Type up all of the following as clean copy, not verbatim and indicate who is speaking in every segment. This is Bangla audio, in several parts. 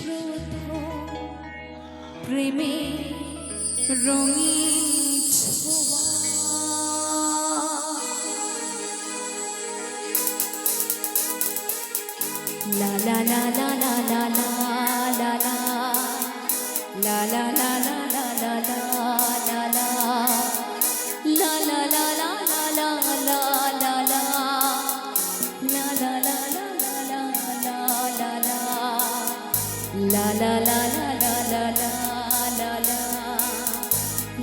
Speaker 1: প্রথম প্রেমে রঙিন ছোঁয়া। লা লা লা লা লা লা লা লা লা লা লা লা লা লা লা লা লা la la la la la la la la la la la la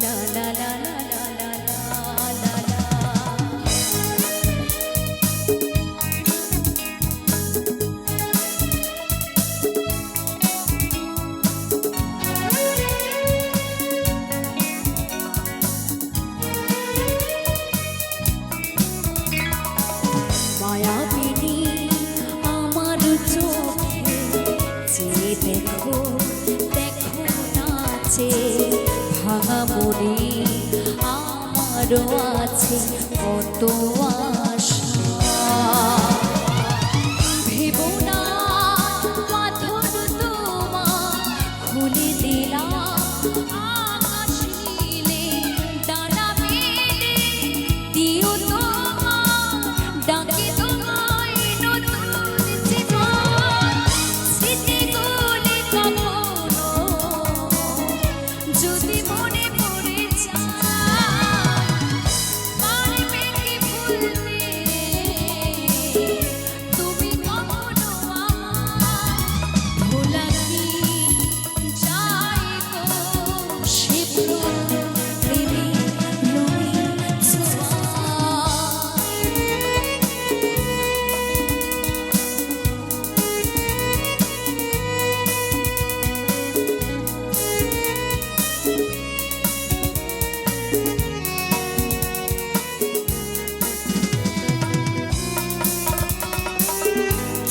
Speaker 1: la la la la la la la মায়াবিনী আমার চোখে চেয়ে দেখো দেখো নাচে ভাঙা মনে আমারও আছে কত আশা। ভেবো না বাঁধন তোমার খুলে দিলাম আকাশ নীলে ডানা মেলে দিও তোমার ডাকে তোমায় নতুন জীবন। স্মৃতিগুলি কখনো যদি মনে পড়ে যায় পারবে কি ভুলতে তুমি কখনো আমায়। ভোলা কি যায় গো সে প্রেমে রঙিন ছোঁয়া।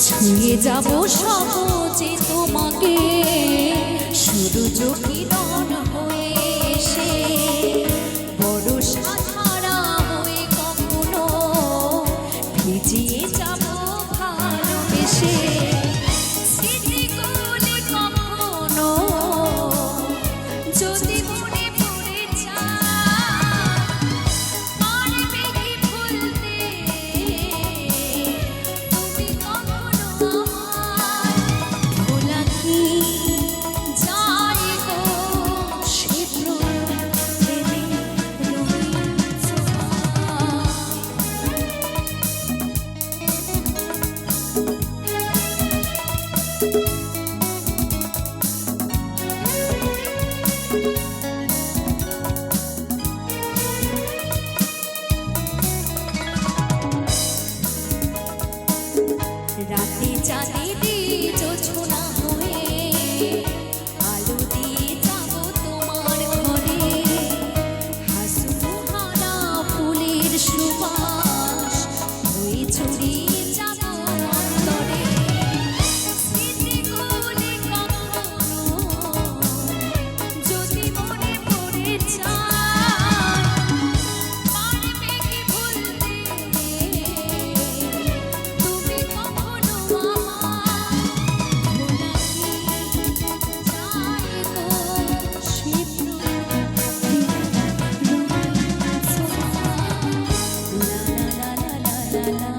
Speaker 1: ছুঁয়ে যাব সহজে তোমাকে শুধু চোখিদন হয়ে এসে বড় সাধারা হয়ে কখনো ভিজিয়ে যাব ভালোবেসে। স্মৃতিগুলি কখনো যদি মনে পড়ে যায় পারবে কি ভুলতে তুমি কখনো আমায়। ভোলা কি যায় গো সে প্রেমে রঙিন ছোঁয়া। রাতে চাঁদে দিয়ে জোছনা হয়ে আলো দিয়ে যাব তোমার ঘরে। হাসুহারা ফুলের সুবাস হয়ে ছড়িয়ে যাব অন্তরে। স্মৃতিগুলি কখনো যদি মনে পড়ে যায় পারবে কি ভুলতে তুমি কখনো আমায়। ভোলা কি যায় গো সে প্রেমে রঙিন ছোঁয়া। লা লা লা লা লা লা